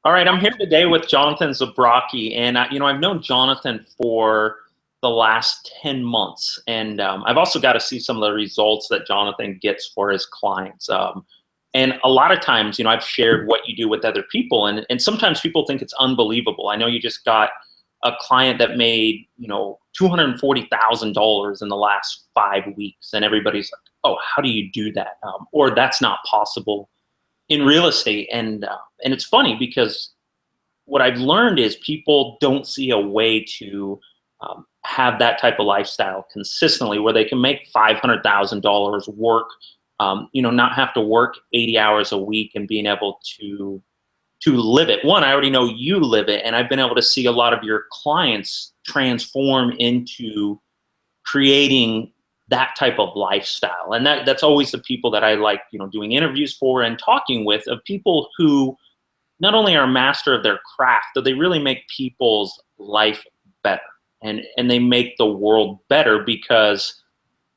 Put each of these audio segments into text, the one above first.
All right, I'm here today with Jonathan Zabrocki, and I've known Jonathan for the last 10 months, and I've also got to see some of the results that Jonathan gets for his clients. And a lot of times, I've shared what you do with other people, and sometimes people think it's unbelievable. I know you just got a client that made, $240,000 in the last 5 weeks, and everybody's like, "Oh, how do you do that?" Or "That's not possible in real estate." And it's funny because what I've learned is people don't see a way to have that type of lifestyle consistently where they can make $500,000 work, not have to work 80 hours a week and being able to live it. One, I already know you live it, and I've been able to see a lot of your clients transform into creating that type of lifestyle. And that's always the people that I like, doing interviews for and talking with, of people who not only are a master of their craft, but they really make people's life better. And they make the world better, because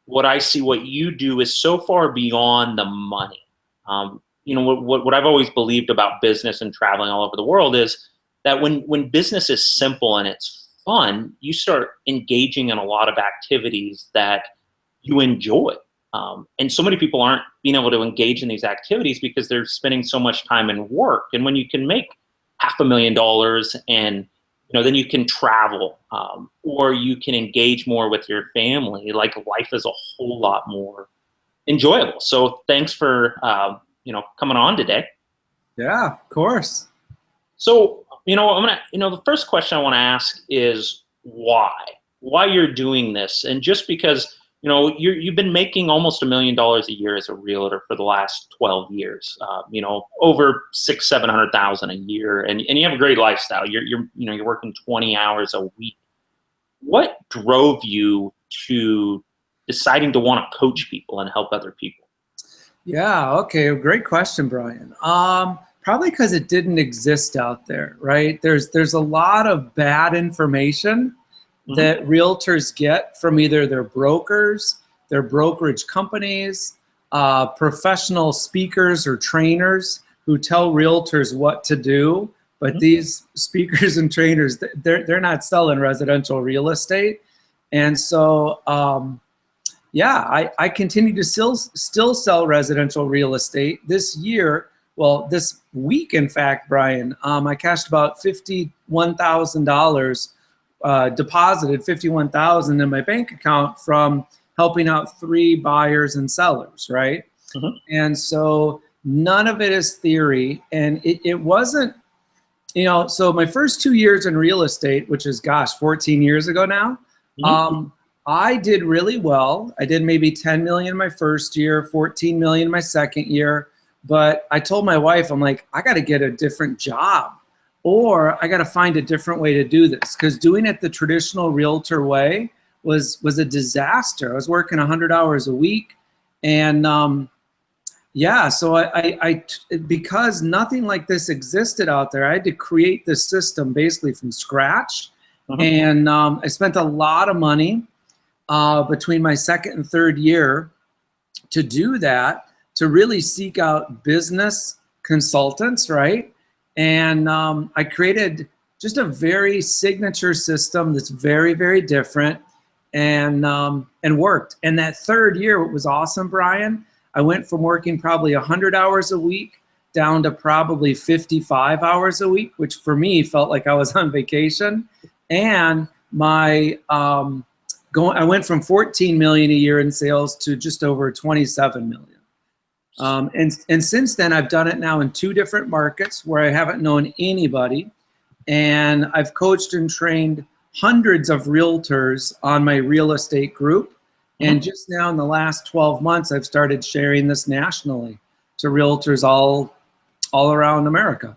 what I see what you do is so far beyond the money. What I've always believed about business and traveling all over the world is that when business is simple and it's fun, you start engaging in a lot of activities that you enjoy. And so many people aren't being able to engage in these activities because they're spending so much time in work. And when you can make $500,000 and then you can travel, or you can engage more with your family, like, life is a whole lot more enjoyable. So thanks for coming on today. Yeah, of course. So the first question I want to ask is why you're doing this. And just because you've been making almost $1 million a year as a realtor for the last 12 years, over $600,000-700,000 a year, and you have a great lifestyle. You're working 20 hours a week. What drove you to deciding to want to coach people and help other people? Yeah, okay, great question, Brian. Probably because it didn't exist out there, right? There's a lot of bad information that realtors get from either their brokers, their brokerage companies, professional speakers or trainers who tell realtors what to do. But these speakers and trainers, they're not selling residential real estate. And so, I continue to still sell residential real estate. This week, in fact, Brian, I cashed about $51,000, deposited $51,000 in my bank account from helping out 3 buyers and sellers, right? And so none of it is theory, and it wasn't, so my first 2 years in real estate, which is, 14 years ago now, I did really well. I did maybe 10 million my first year, 14 million my second year. But I told my wife, I'm like, I got to get a different job, or I got to find a different way to do this, because doing it the traditional realtor way was a disaster. I was working 100 hours a week. And so I because nothing like this existed out there, I had to create this system basically from scratch. And I spent a lot of money between my second and third year to do that, to really seek out business consultants, right? And I created just a very signature system that's very, very different, and worked. And that third year, it was awesome, Brian. I went from working probably 100 hours a week down to probably 55 hours a week, which for me felt like I was on vacation. And I went from 14 million a year in sales to just over 27 million. And since then, I've done it now in 2 different markets where I haven't known anybody. And I've coached and trained hundreds of realtors on my real estate group. And just now in the last 12 months, I've started sharing this nationally to realtors all around America.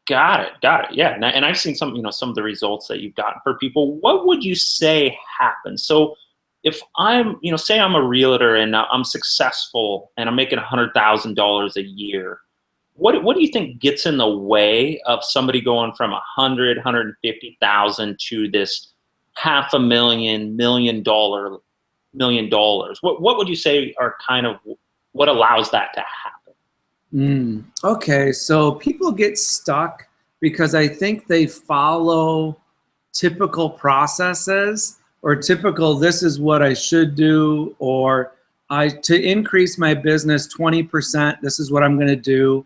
Got it. Yeah, and I've seen some of the results that you've gotten for people. What would you say happened? So if I'm, say I'm a realtor and I'm successful and I'm making $100,000 a year, what do you think gets in the way of somebody going from 150,000 to this $500,000, $1 million? What would you say are kind of what allows that to happen? Okay, so people get stuck because I think they follow typical processes or typical, this is what I should do, or to increase my business 20%, this is what I'm going to do.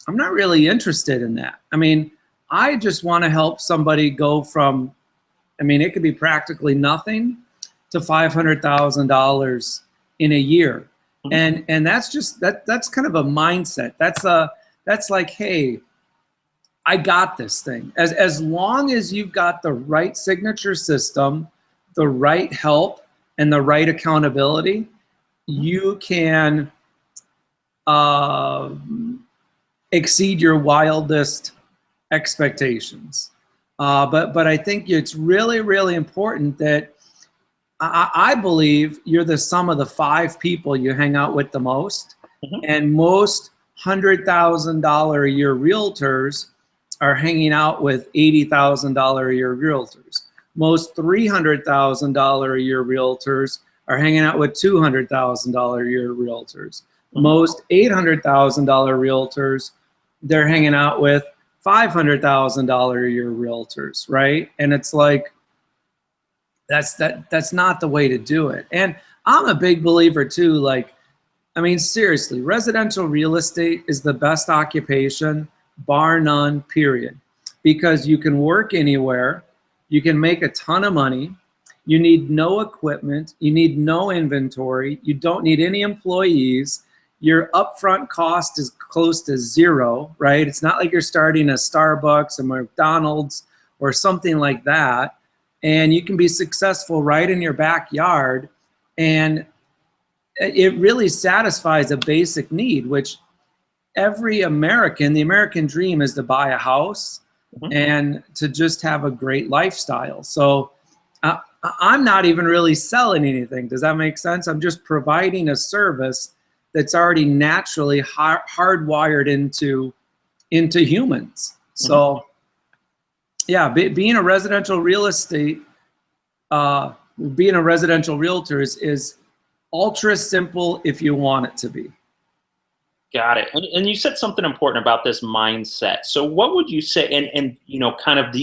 I'm not really interested in that. I mean, I just want to help somebody go from, I mean, it could be practically nothing to $500,000 in a year. And that's just, that's kind of a mindset. That's like, hey, I got this thing. As long as you've got the right signature system, the right help, and the right accountability, you can exceed your wildest expectations. But I think it's really, really important that I believe you're the sum of the 5 people you hang out with the most. And most $100,000 a year realtors are hanging out with $80,000 a year realtors. Most $300,000 a year realtors are hanging out with $200,000 a year realtors. Most $800,000 realtors, they're hanging out with $500,000 a year realtors, right? And it's like, that's not the way to do it. And I'm a big believer too, like, I mean, seriously, residential real estate is the best occupation, bar none, period. Because you can work anywhere, you can make a ton of money, you need no equipment, you need no inventory, you don't need any employees, your upfront cost is close to zero, right? It's not like you're starting a Starbucks, a McDonald's, or something like that. And you can be successful right in your backyard. And it really satisfies a basic need, which every American, the American dream is to buy a house and to just have a great lifestyle. So I'm not even really selling anything. Does that make sense? I'm just providing a service that's already naturally hardwired into humans. So yeah, being a residential real estate, being a residential realtor is ultra simple if you want it to be. Got it. And you said something important about this mindset. So what would you say, and you know, kind of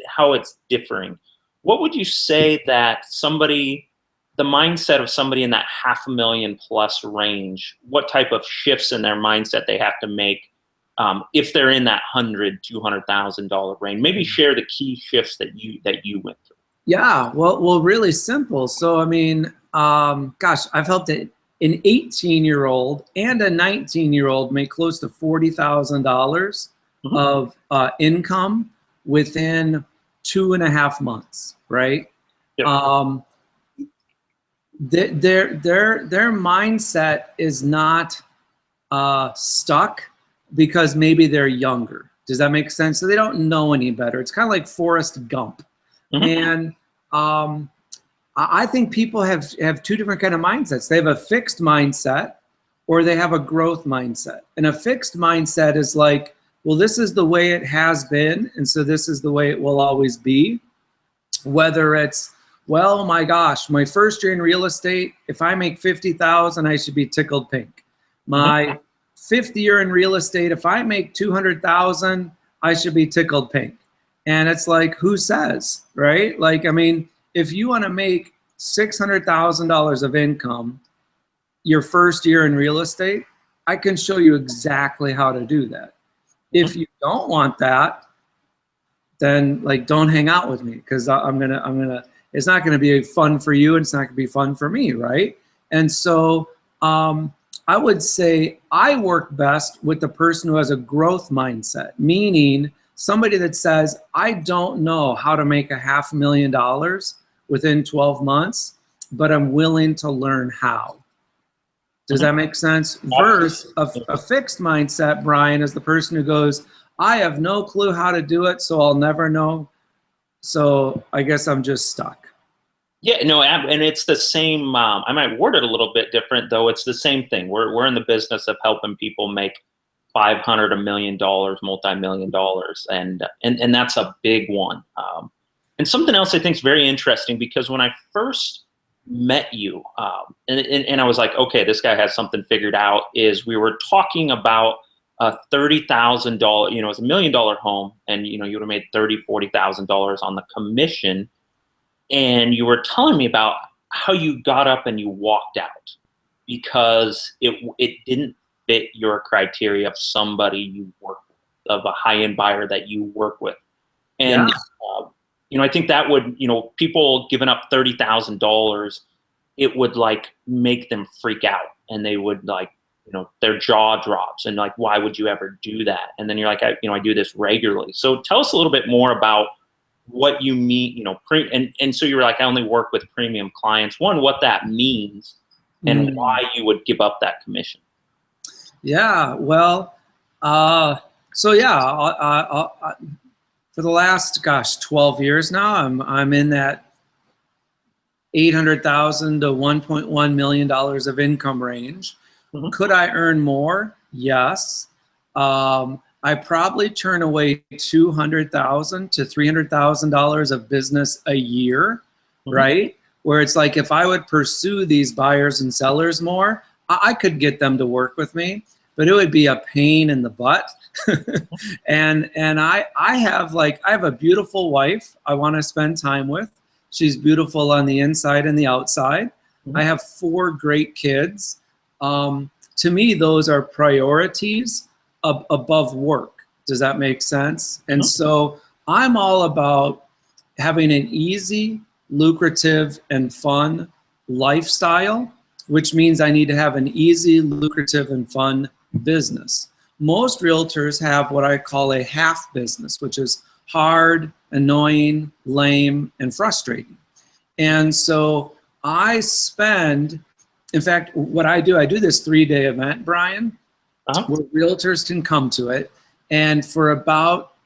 how it's differing, what would you say that the mindset of somebody in that $500,000+ range, what type of shifts in their mindset they have to make if they're in that $100,000, $200,000 range? Maybe share the key shifts that you went through. Yeah, well, really simple. So I mean, gosh, I've helped an 18-year-old and a 19-year-old make close to $40,000 of income within 2.5 months, right? Yep. Their mindset is not stuck because maybe they're younger. Does that make sense? So they don't know any better. It's kind of like Forrest Gump. And I think people have 2 different kind of mindsets. They have a fixed mindset or they have a growth mindset. And a fixed mindset is like, well, this is the way it has been, and so this is the way it will always be. Whether it's, well, my gosh, my first year in real estate, if I make $50,000, I should be tickled pink. My 5th year in real estate, if I make $200,000, I should be tickled pink. And it's like, who says, right? Like, I mean, if you want to make $600,000 of income your first year in real estate, I can show you exactly how to do that. If you don't want that, then like, don't hang out with me, because it's not gonna be fun for you and it's not gonna be fun for me, right? And so I would say I work best with the person who has a growth mindset, meaning somebody that says, I don't know how to make $500,000 within 12 months, but I'm willing to learn how. Does that make sense? Versus a fixed mindset, Brian, is the person who goes, I have no clue how to do it, so I'll never know. So I guess I'm just stuck. Yeah, no, and it's the same. I might word it a little bit different, though. It's the same thing. We're in the business of helping people make $500, $1 million, multi-million dollars, and that's a big one. And something else I think is very interesting, because when I first met you, and I was like, okay, this guy has something figured out, is we were talking about a $30,000, you know, it's $1 million home, and you know, you would have made $30,000-$40,000 on the commission, and you were telling me about how you got up and you walked out because it didn't fit your criteria of somebody you work with, of a high-end buyer that you work with. And you know, I think that would, you know, people giving up $30,000, it would like make them freak out, and they would like, you know, their jaw drops, and like, why would you ever do that? And then you're like, you know, I do this regularly. So tell us a little bit more about what you mean, you know, and so you were like, I only work with premium clients. One, what that means, and why you would give up that commission. Yeah, well, so yeah, for the last, 12 years now, I'm in that $800,000 to $1.1 million of income range. Could I earn more? Yes. I probably turn away $200,000 to $300,000 of business a year, right? Where it's like, if I would pursue these buyers and sellers more, I could get them to work with me, but it would be a pain in the butt. and I have a beautiful wife I want to spend time with. She's beautiful on the inside and the outside. I have 4 great kids. To me, those are priorities above work. Does that make sense? And so I'm all about having an easy, lucrative, and fun lifestyle, which means I need to have an easy, lucrative, and fun business. Most realtors have what I call a half business, which is hard, annoying, lame, and frustrating. And so I spend, in fact, what I do this 3-day event, Brian, where realtors can come to it. And for about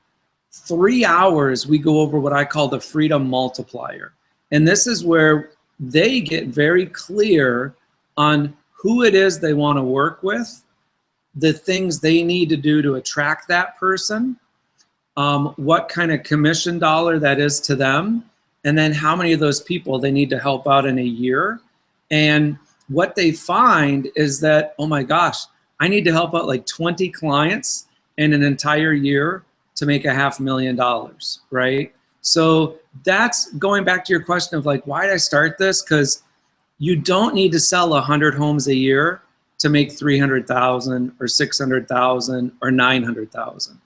3 hours, we go over what I call the freedom multiplier. And this is where they get very clear on who it is they want to work with, the things they need to do to attract that person, what kind of commission dollar that is to them, and then how many of those people they need to help out in a year. And what they find is that, oh my gosh, I need to help out like 20 clients in an entire year to make $500,000, right? So that's going back to your question of like, why did I start this? Because you don't need to sell 100 homes a year to make $300,000 or $600,000 or $900,000,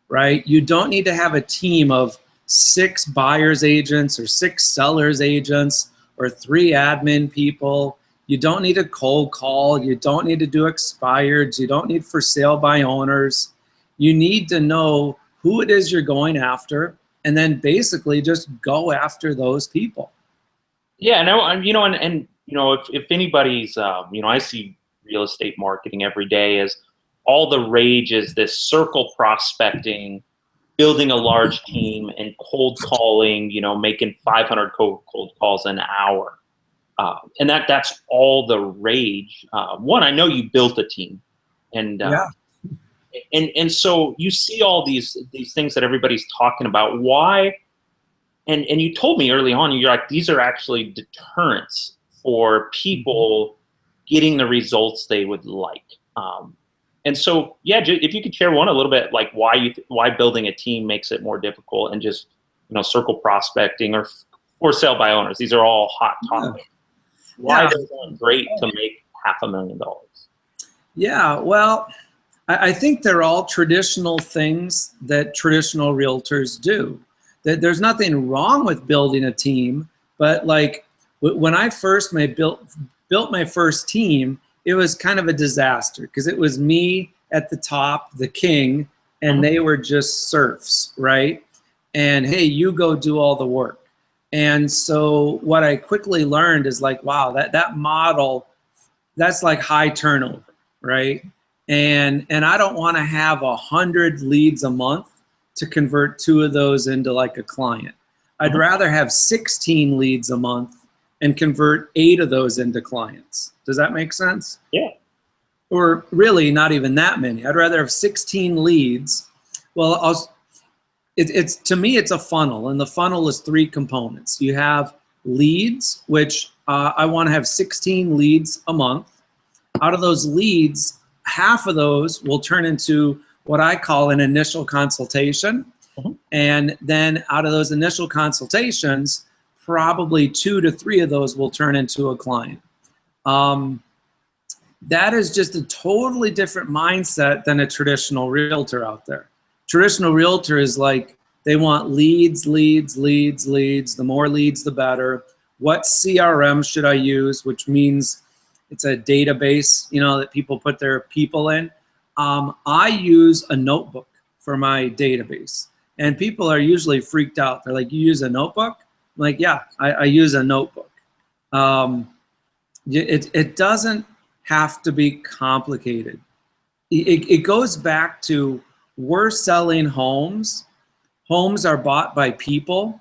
right? You don't need to have a team of 6 buyers agents or 6 sellers agents or 3 admin people. You don't need a cold call. You don't need to do expireds. You don't need for sale by owners. You need to know who it is you're going after, and then basically just go after those people. Yeah, no, you know, and you know, if anybody's, you know, I see real estate marketing every day as all the rage is this circle prospecting, building a large team, and cold calling, you know, making 500 cold calls an hour. And that's all the rage. One, I know you built a team, and and so you see all these things that everybody's talking about. Why? And you told me early on, you're like, these are actually deterrents for people getting the results they would like. And so, yeah, if you could share a little bit, like why building a team makes it more difficult, and just, you know, circle prospecting or for sale by owners. These are all hot topics. Why is it great to make $500,000? Yeah, well, I think they're all traditional things that traditional realtors do. That there's nothing wrong with building a team, but like when I first built my first team, it was kind of a disaster because it was me at the top, the king, and they were just serfs, right? And hey, you go do all the work. And so what I quickly learned is like, wow, that model, that's like high turnover, right? And I don't want to have 100 leads a month to convert 2 of those into like a client. I'd rather have 16 leads a month and convert 8 of those into clients. Does that make sense? Yeah. Or really not even that many. I'd rather have 16 leads. Well, it's to me, it's a funnel, and the funnel is 3 components. You have leads, which I want to have 16 leads a month. Out of those leads, half of those will turn into what I call an initial consultation. And then out of those initial consultations, probably 2 to 3 of those will turn into a client. That is just a totally different mindset than a traditional realtor out there. Traditional realtor is like, they want leads, leads, leads, leads. The more leads, the better. What CRM should I use? Which means it's a database, you know, that people put their people in. I use a notebook for my database. And people are usually freaked out. They're like, you use a notebook? I'm like, yeah, I use a notebook. It doesn't have to be complicated. It goes back to, we're selling homes. Homes are bought by people.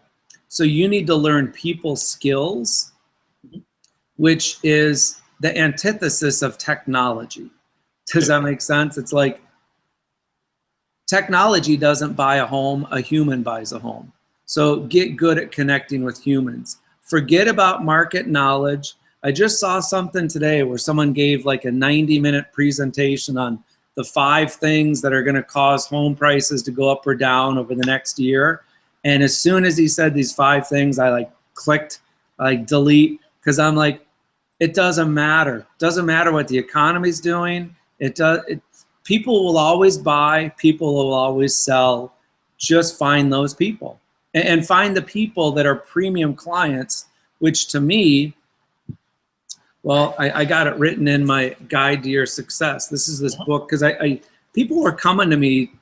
So you need to learn people skills, which is the antithesis of technology. Does that make sense? It's like, technology doesn't buy a home, a human buys a home. So get good at connecting with humans. Forget about market knowledge. I just saw something today where someone gave like a 90-minute presentation on the 5 things that are going to cause home prices to go up or down over the next year. And as soon as he said these 5 things, I like clicked, like delete, because I'm like, it doesn't matter. It doesn't matter what the economy's doing. People will always buy, people will always sell. Just find those people and find the people that are premium clients, which to me, well, I got it written in my Guide to Your Success. This is this book, because people were coming to me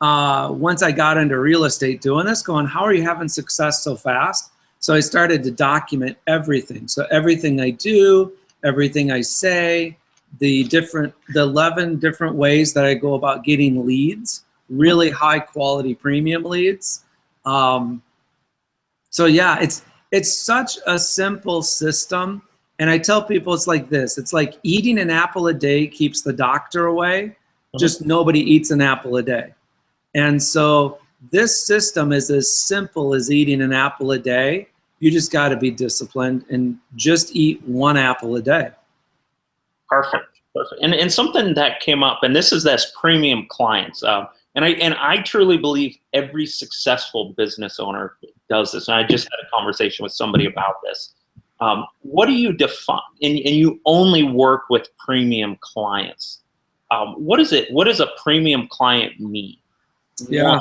once I got into real estate doing this, going, how are you having success so fast? So I started to document everything. So everything I do, everything I say, the 11 different ways that I go about getting leads, really high quality premium leads. So yeah, it's such a simple system. And I tell people it's like this. It's like eating an apple a day keeps the doctor away. Just nobody eats an apple a day. And so this system is as simple as eating an apple a day. You just got to be disciplined and just eat 1 apple a day. Perfect. Perfect. And something that came up, and this is this premium clients. And I truly believe every successful business owner does this. And I just had a conversation with somebody about this. What do you define? And you only work with premium clients. What is it? What does a premium client mean? Yeah.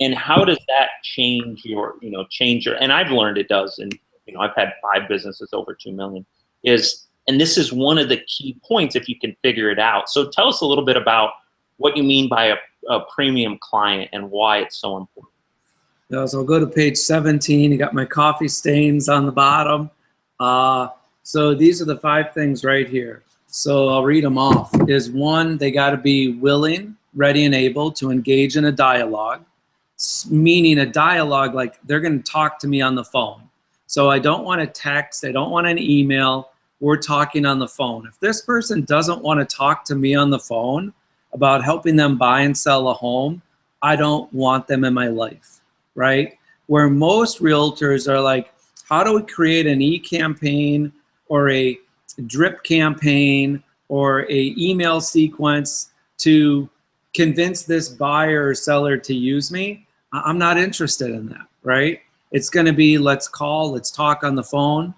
And how does that change your, and I've learned it does. And, I've had 5 businesses over 2 million and this is one of the key points if you can figure it out. So tell us a little bit about what you mean by a premium client and why it's so important. Yeah, so I'll go to page 17. You got my coffee stains on the bottom. So these are the 5 things right here. So I'll read them off. Is 1, they got to be willing, ready, and able to engage in a dialogue, meaning a dialogue like they're going to talk to me on the phone. So I don't want a text. I don't want an email. We're talking on the phone. If this person doesn't want to talk to me on the phone about helping them buy and sell a home, I don't want them in my life, right? Where most realtors are like, how do we create an e-campaign or a drip campaign or a email sequence to convince this buyer or seller to use me? I'm not interested in that, right? It's going to be, let's call, let's talk on the phone.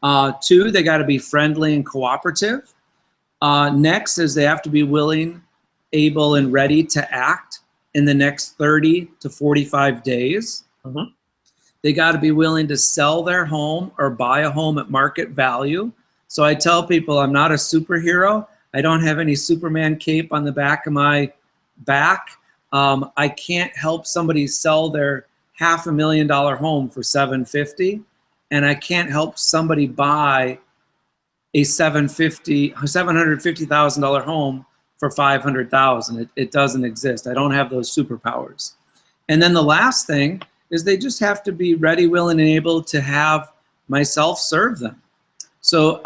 2, they got to be friendly and cooperative. Next is they have to be willing, able, and ready to act in the next 30 to 45 days. They got to be willing to sell their home or buy a home at market value. So I tell people I'm not a superhero. I don't have any Superman cape on the back of my back. I can't help somebody sell their $500,000 home for $750,000, and I can't help somebody buy a $750,000 home for $500,000. It doesn't exist. I don't have those superpowers. And then the last thing is they just have to be ready, willing, and able to have myself serve them. So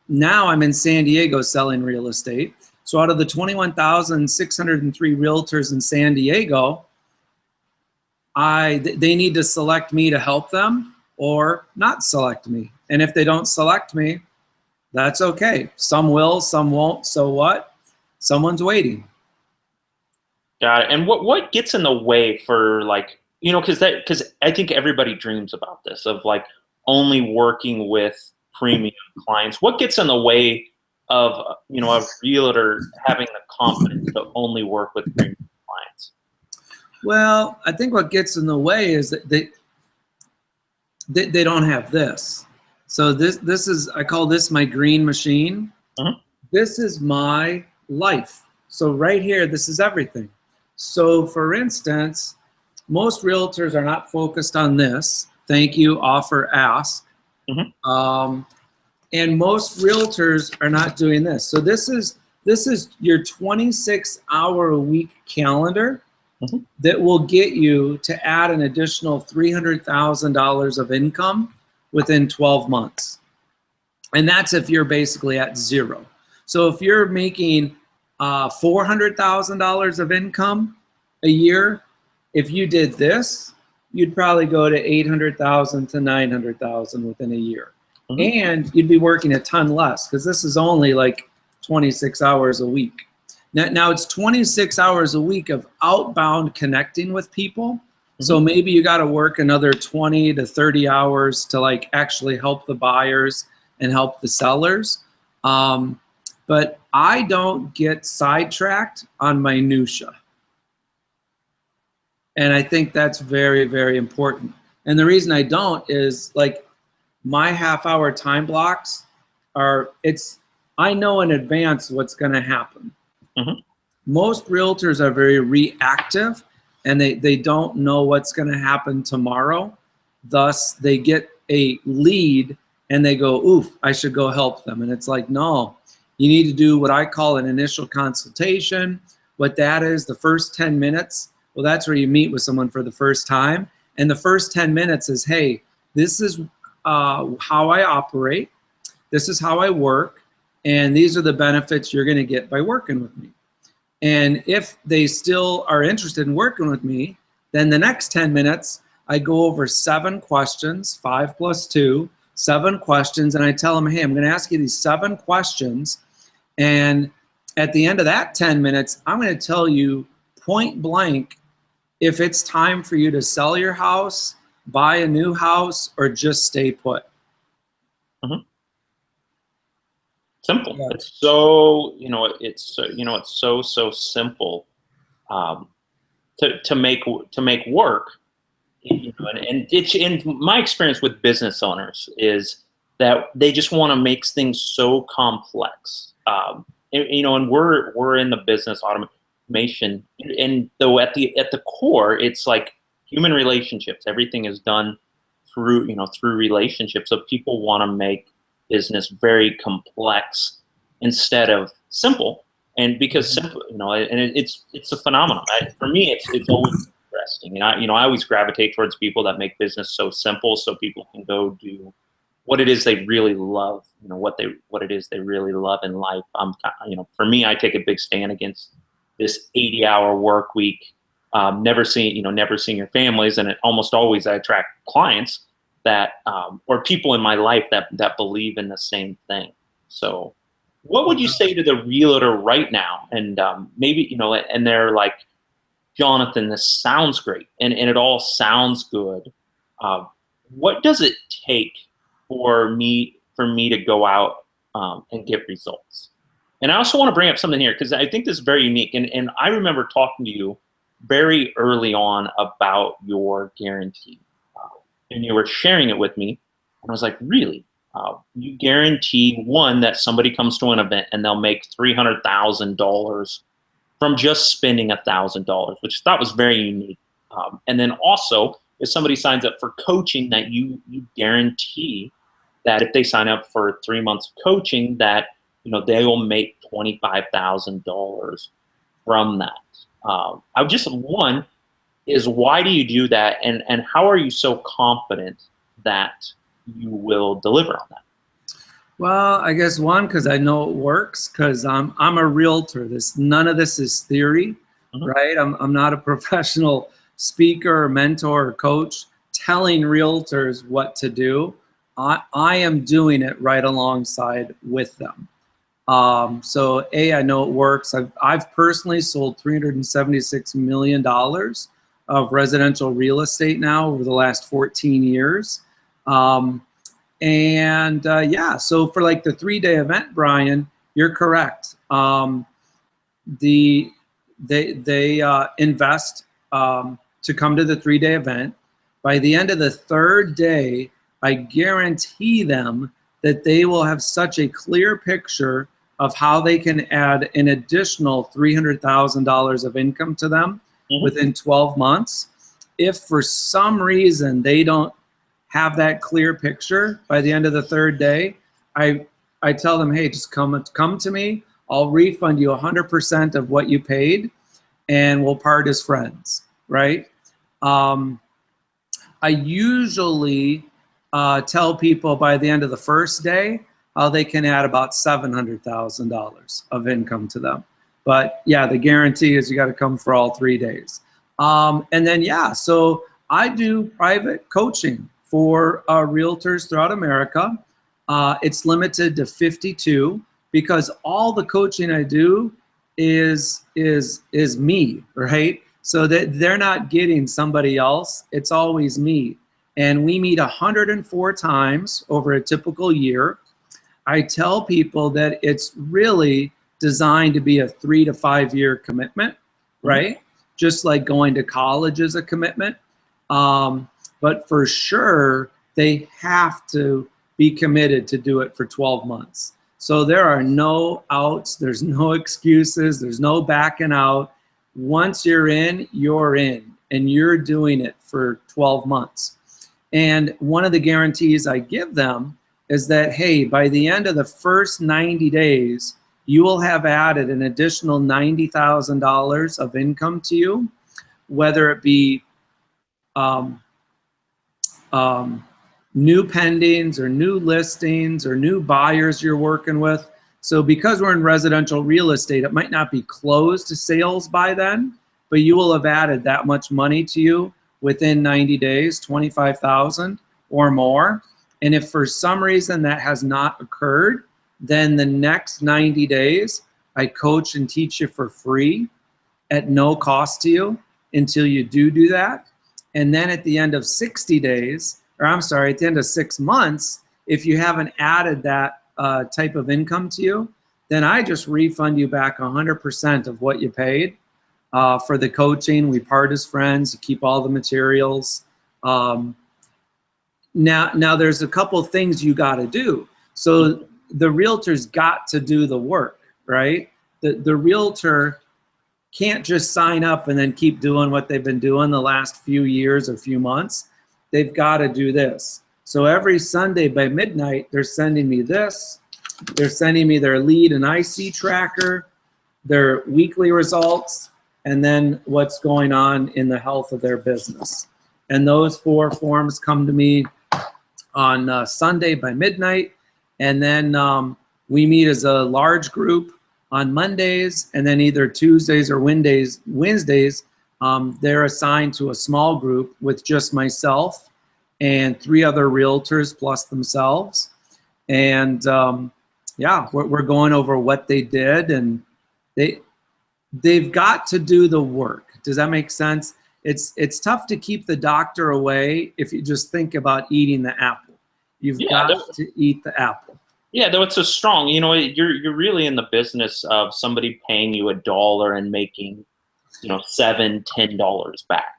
now I'm in San Diego selling real estate. So out of the 21,603 realtors in San Diego, they need to select me to help them or not select me. And if they don't select me, that's okay. Some will, some won't, so what? someone's waiting. Got it. And what gets in the way for, like, because I think everybody dreams about this, of like only working with premium clients. What gets in the way of a realtor having the confidence to only work with premium clients? Well, I think what gets in the way is that they don't have this. So this is, I call this my green machine. Mm-hmm. This is my life. So right here, this is everything. So for instance, most realtors are not focused on this: thank you, offer, ask. Mm-hmm. And most realtors are not doing this. So this is your 26-hour-a-week calendar Mm-hmm. that will get you to add an additional $300,000 of income within 12 months. And that's if you're basically at zero. So if you're making $400,000 of income a year, if you did this, you'd probably go to $800,000 to $900,000 within a year. Mm-hmm. And you'd be working a ton less, because this is only like 26 hours a week. Now it's 26 hours a week of outbound connecting with people. Mm-hmm. So maybe you got to work another 20 to 30 hours to like actually help the buyers and help the sellers. But I don't get sidetracked on minutia. And I think that's very, very important. And the reason I don't is, like, my half-hour time blocks are, I know in advance what's going to happen. Mm-hmm. Most realtors are very reactive, and they don't know what's going to happen tomorrow. Thus, they get a lead and they go, oof, I should go help them. And it's like, no, you need to do what I call an initial consultation. What that is, the first 10 minutes, well, that's where you meet with someone for the first time. And the first 10 minutes is, hey, this is how I operate. This is how I work. And these are the benefits you're going to get by working with me. And if they still are interested in working with me, then the next 10 minutes, I go over 7 questions, 5 plus 2, 7 questions. And I tell them, hey, I'm going to ask you these 7 questions. And at the end of that 10 minutes, I'm going to tell you point blank if it's time for you to sell your house, buy a new house, or just stay put. Mm-hmm. Simple. Yeah. It's so, it's so simple to make work. And it's, in my experience with business owners, is that they just want to make things so complex. And we're in the business automation, and though at the core, it's like human relationships. Everything is done through relationships. So people want to make business very complex instead of simple. And because simple, and it's a phenomenon. For me, it's always interesting. And I always gravitate towards people that make business so simple, so people can go do what it is they really love. What it is they really love in life. For me, I take a big stand against this 80-hour work week. Never seeing your families, and almost always I attract clients that or people in my life that believe in the same thing. So what would you say to the realtor right now? And maybe, and they're like, Jonathan, this sounds great, and it all sounds good. What does it take for me to go out and get results? And I also want to bring up something here, because I think this is very unique. And I remember talking to you very early on about your guarantee. And you were sharing it with me. And I was like, really? You guarantee, one, that somebody comes to an event and they'll make $300,000 from just spending $1,000, which I thought was very unique. And then also, if somebody signs up for coaching, that you guarantee that if they sign up for 3 months of coaching, that they will make $25,000 from that. One is, why do you do that, and how are you so confident that you will deliver on that? Well, I guess one, because I know it works, because I'm a realtor. None of this is theory, mm-hmm. right? I'm not a professional speaker or mentor or coach telling realtors what to do. I am doing it right alongside with them. So I know it works. I've personally sold $376 million of residential real estate now over the last 14 years. Yeah, so for like the 3-day event, Brian, you're correct. They invest to come to the 3-day event. By the end of the 3rd day, I guarantee them that they will have such a clear picture of how they can add an additional $300,000 of income to them within 12 months. If for some reason they don't have that clear picture by the end of the 3rd day, I tell them, hey, just come to me. I'll refund you 100% of what you paid, and we'll part as friends, right? I usually tell people by the end of the 1st day how they can add about $700,000 of income to them. But yeah, the guarantee is you got to come for all 3 days. And then, yeah, so I do private coaching for realtors throughout America. It's limited to 52 because all the coaching I do is me, right? So that they're not getting somebody else. It's always me. And we meet 104 times over a typical year. I tell people that it's really designed to be a 3 to 5 year commitment, right? Just like going to college is a commitment. But for sure, they have to be committed to do it for 12 months. So there are no outs, there's no excuses, there's no backing out. Once you're in, and you're doing it for 12 months. And one of the guarantees I give them is that, hey, by the end of the first 90 days, you will have added an additional $90,000 of income to you, whether it be new pendings or new listings or new buyers you're working with. So because we're in residential real estate, it might not be closed to sales by then, but you will have added that much money to you within 90 days, 25,000 or more. And if for some reason that has not occurred, then the next 90 days, I coach and teach you for free at no cost to you until you do that. And then at the end of 60 days, or I'm sorry, at the end of 6 months, if you haven't added that type of income to you, then I just refund you back 100% of what you paid for the coaching. We part as friends, you keep all the materials. Now there's a couple things you got to do. So the realtor's got to do the work, right? The realtor can't just sign up and then keep doing what they've been doing the last few years or few months. They've got to do this. So every Sunday by midnight, they're sending me this. They're sending me their lead and IC tracker, their weekly results, and then what's going on in the health of their business. And those 4 forms come to me on Sunday by midnight. And then we meet as a large group on Mondays, and then either Tuesdays or Wednesdays, they're assigned to a small group with just myself and 3 other realtors plus themselves. And yeah, we're going over what they did, and they've got to do the work. Does that make sense? It's tough to keep the doctor away if you just think about eating the apple. You've got to eat the apple. Yeah, though it's so strong. You know, you're really in the business of somebody paying you $1 and making, $7, $10 back.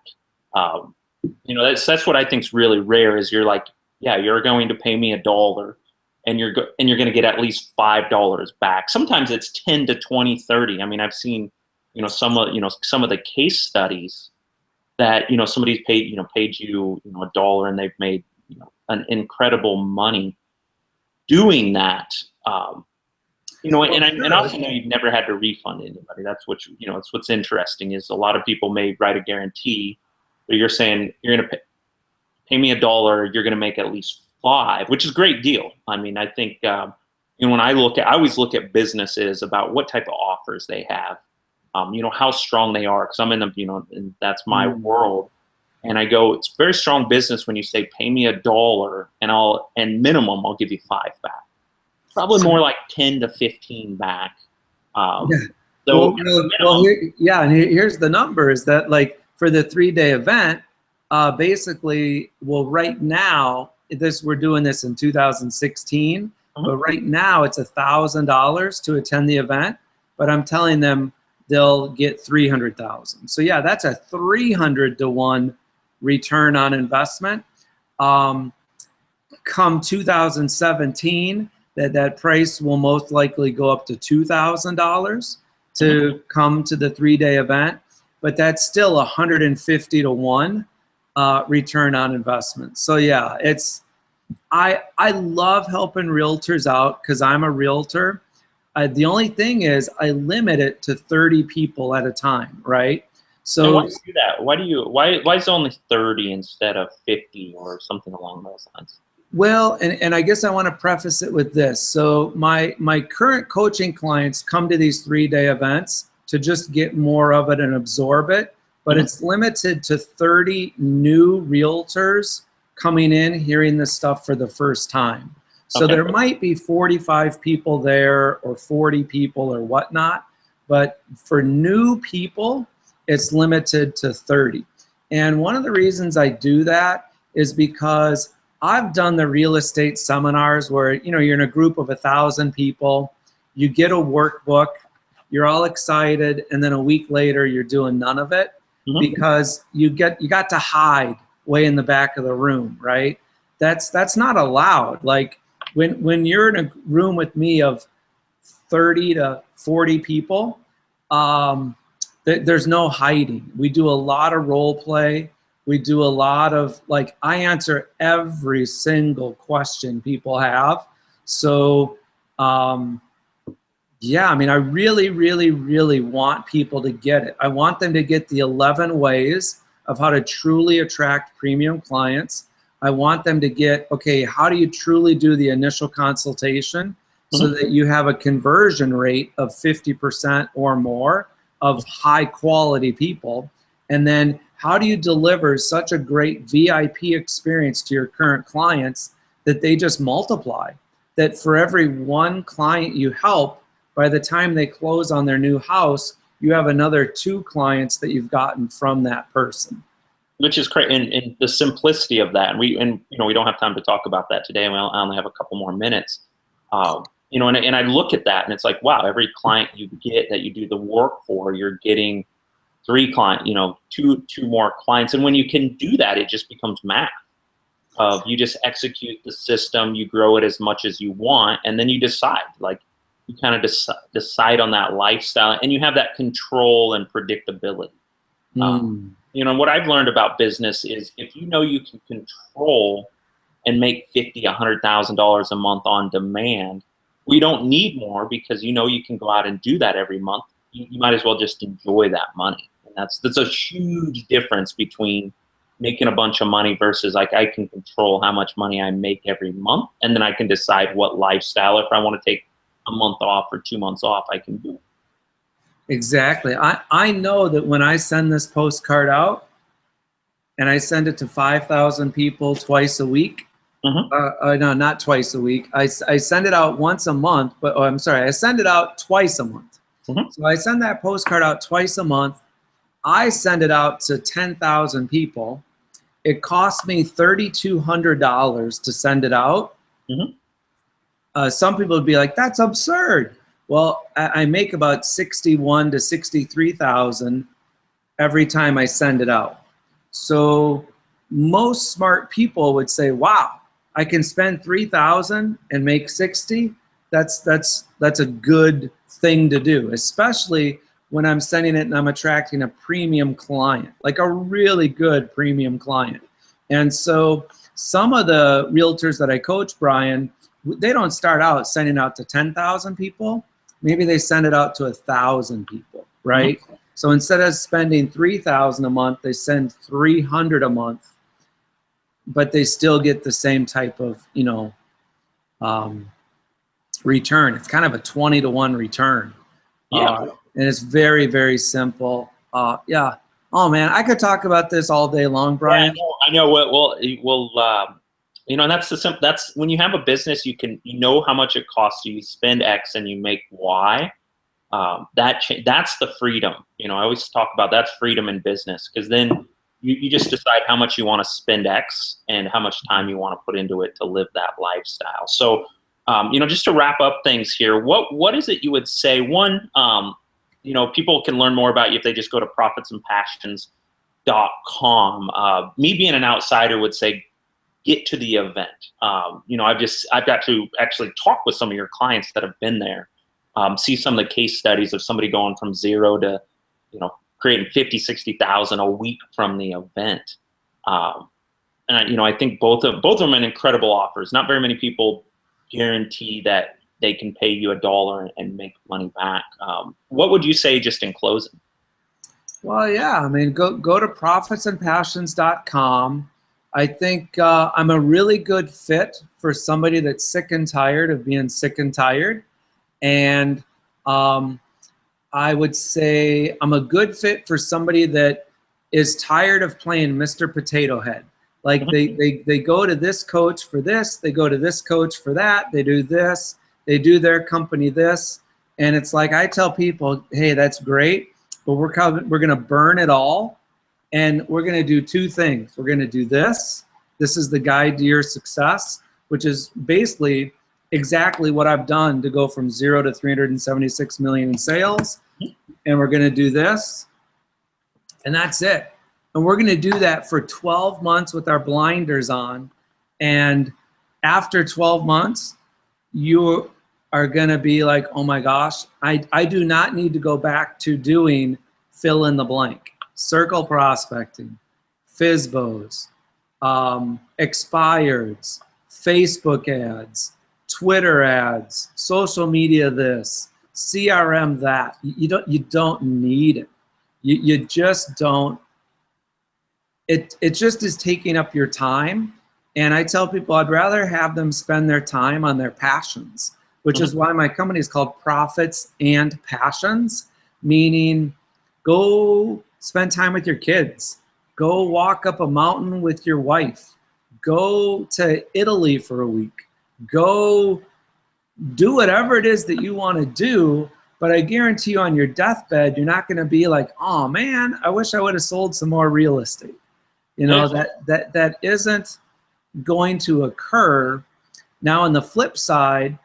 That's what I think is really rare. Is you're like, yeah, you're going to pay me $1, and you're going to get at least $5 back. Sometimes it's 10 to 20, 30. I mean, I've seen, some of the case studies that somebody's paid you $1 and they've made an incredible money doing that. And I also know you've never had to refund anybody. That's what it's what's interesting is a lot of people may write a guarantee, but you're saying you're going to pay me $1, you're going to make at least $5, which is a great deal. I mean, I think when I always look at businesses about what type of offers they have, how strong they are, because I'm in them, and that's my world. And I go, it's very strong business when you say pay me $1 and minimum I'll give you $5 back. Probably more like 10 to 15 back. Yeah. So And here's the number is that like for the 3-day event, basically, well, right now, we're doing this in 2016, but right now it's $1,000 to attend the event, but I'm telling them they'll get 300,000. So yeah, that's a 300 to 1 return on investment. Come 2017, that price will most likely go up to $2,000 to come to the 3-day event, but that's still 150 to 1 return on investment. So yeah, I love helping realtors out because I'm a realtor. The only thing is I limit it to 30 people at a time, right? So and why do you do that? Why is it only 30 instead of 50 or something along those lines? Well, and I guess I want to preface it with this. So my current coaching clients come to these 3-day events to just get more of it and absorb it, but it's limited to 30 new realtors coming in, hearing this stuff for the first time. So there might be 45 people there or 40 people or whatnot, but for new people, it's limited to 30. And one of the reasons I do that is because I've done the real estate seminars where, you're in a group of 1,000 people, you get a workbook, you're all excited, and then a week later you're doing none of it because you got to hide way in the back of the room, right? That's not allowed. Like when you're in a room with me of 30 to 40 people, there's no hiding. We do a lot of role play. We do a lot of, like, I answer every single question people have. So, yeah, I mean, I really, really, really want people to get it. I want them to get the 11 ways of how to truly attract premium clients. I want them to get, okay, how do you truly do the initial consultation so that you have a conversion rate of 50% or more of high quality people? And then how do you deliver such a great VIP experience to your current clients that they just multiply? That for every one client you help, by the time they close on their new house, you have another 2 clients that you've gotten from that person. Which is great, and the simplicity of that. And we don't have time to talk about that today. I only have a couple more minutes. And I look at that and it's like, wow, every client you get that you do the work for, you're getting 3 clients, two more clients. And when you can do that, it just becomes math. You just execute the system, you grow it as much as you want, and then you decide. Like, you kind of decide on that lifestyle, and you have that control and predictability. What I've learned about business is if you can control and make $50,000, $100,000 a month on demand, we don't need more because you can go out and do that every month. You might as well just enjoy that money. And that's a huge difference between making a bunch of money versus, like, I can control how much money I make every month, and then I can decide what lifestyle. If I want to take a month off or 2 months off, I can do it. Exactly. I know that when I send this postcard out and I send it to 5,000 people twice a week, no, not twice a week. I send it out once a month, but I send it out twice a month. So I send that postcard out twice a month. I send it out to 10,000 people. It costs me $3,200 to send it out. Some people would be like, that's absurd. Well, I make about 61 to 63,000 every time I send it out. So most smart people would say, wow, I can spend 3,000 and make 60. That's a good thing to do, especially when I'm sending it and I'm attracting a premium client, like a really good premium client. And so some of the realtors that I coach, Brian, they don't start out sending out to 10,000 people. Maybe they send it out to 1,000 people, right? So instead of spending 3,000 a month, they send 300 a month, but they still get the same type of, return. It's kind of a 20 to 1 return. And it's very, very simple. Yeah. Oh man, I could talk about this all day long, Brian. Yeah, I know. We'll And that's when you have a business, you know how much it costs you. You spend X and you make Y. That's the freedom. I always talk about that's freedom in business, because then you just decide how much you want to spend X and how much time you want to put into it to live that lifestyle. So, just to wrap up things here, what is it you would say? One, people can learn more about you if they just go to profitsandpassions.com. Me being an outsider would say, get to the event. I've got to actually talk with some of your clients that have been there, see some of the case studies of somebody going from zero to, creating 50, 60,000 a week from the event. And I think both of them are incredible offers. Not very many people guarantee that they can pay you $1 and make money back. What would you say just in closing? Well, yeah, go to profitsandpassions.com. I think I'm a really good fit for somebody that's sick and tired of being sick and tired. And I would say I'm a good fit for somebody that is tired of playing Mr. Potato Head. Like they go to this coach for this, they go to this coach for that, they do this, they do their company this. And it's like I tell people, hey, that's great, but we're going to burn it all. And we're going to do two things. We're going to do this. This is the guide to your success, which is basically exactly what I've done to go from 0 to 376 million in sales. And we're going to do this. And that's it. And we're going to do that for 12 months with our blinders on. And after 12 months, you are going to be like, oh my gosh, I do not need to go back to doing fill in the blank. Circle prospecting, FSBOs, expireds, Facebook ads, Twitter ads, social media this, CRM that. You don't need it. You just don't. It just is taking up your time. And I tell people I'd rather have them spend their time on their passions, which is why my company is called Profits and Passions, meaning go spend time with your kids. Go walk up a mountain with your wife. Go to Italy for a week. Go do whatever it is that you want to do. But I guarantee you on your deathbed, you're not going to be like, oh man, I wish I would have sold some more real estate. That isn't going to occur. Now on the flip side,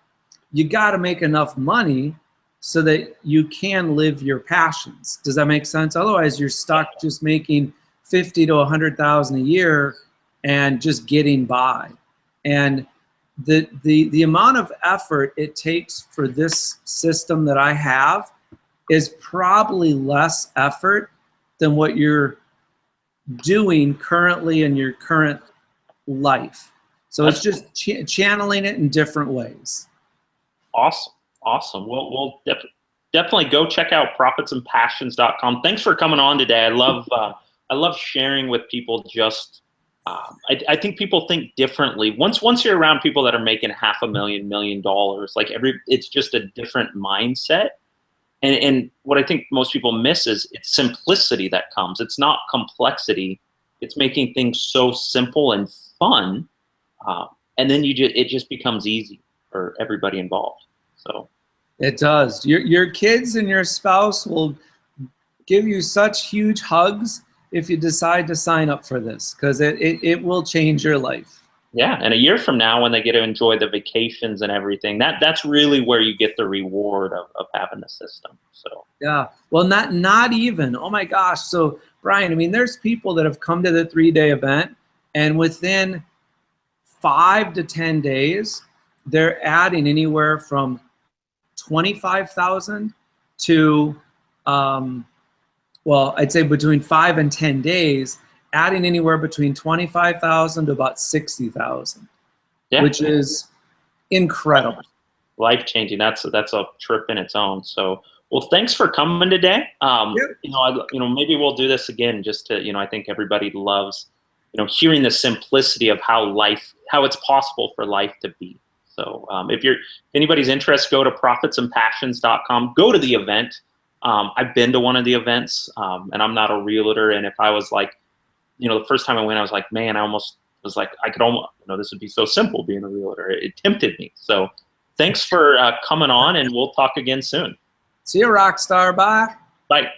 you got to make enough money so that you can live your passions. Does that make sense? Otherwise, you're stuck just making 50 to 100,000 a year and just getting by. And the amount of effort it takes for this system that I have is probably less effort than what you're doing currently in your current life. So it's just channeling it in different ways. Awesome. Well, we'll definitely go check out profitsandpassions.com. Thanks for coming on today. I love sharing with people. Just I think people think differently. Once you're around people that are making $500,000, $1 million, it's just a different mindset. And what I think most people miss is it's simplicity that comes. It's not complexity. It's making things so simple and fun, and then it just becomes easy for everybody involved. So it does. Your kids and your spouse will give you such huge hugs if you decide to sign up for this, because it will change your life. Yeah, and a year from now, when they get to enjoy the vacations and everything, that's really where you get the reward of having the system. So yeah, well, not even. Oh my gosh. So Brian, there's people that have come to the 3-day event, and within 5 to 10 days, they're adding anywhere from 25,000 to, I'd say between 5 and 10 days, adding anywhere between 25,000 to about 60,000, which is incredible. Life-changing. That's a trip in its own. So, well, thanks for coming today. Maybe we'll do this again, just to, I think everybody loves, hearing the simplicity of how it's possible for life to be. So if anybody's interested, go to profitsandpassions.com, go to the event. I've been to one of the events, and I'm not a realtor. And if I was like, the first time I went, I was like, man, I was like, I could almost, this would be so simple being a realtor. It tempted me. So thanks for coming on, and we'll talk again soon. See you, rock star. Bye. Bye.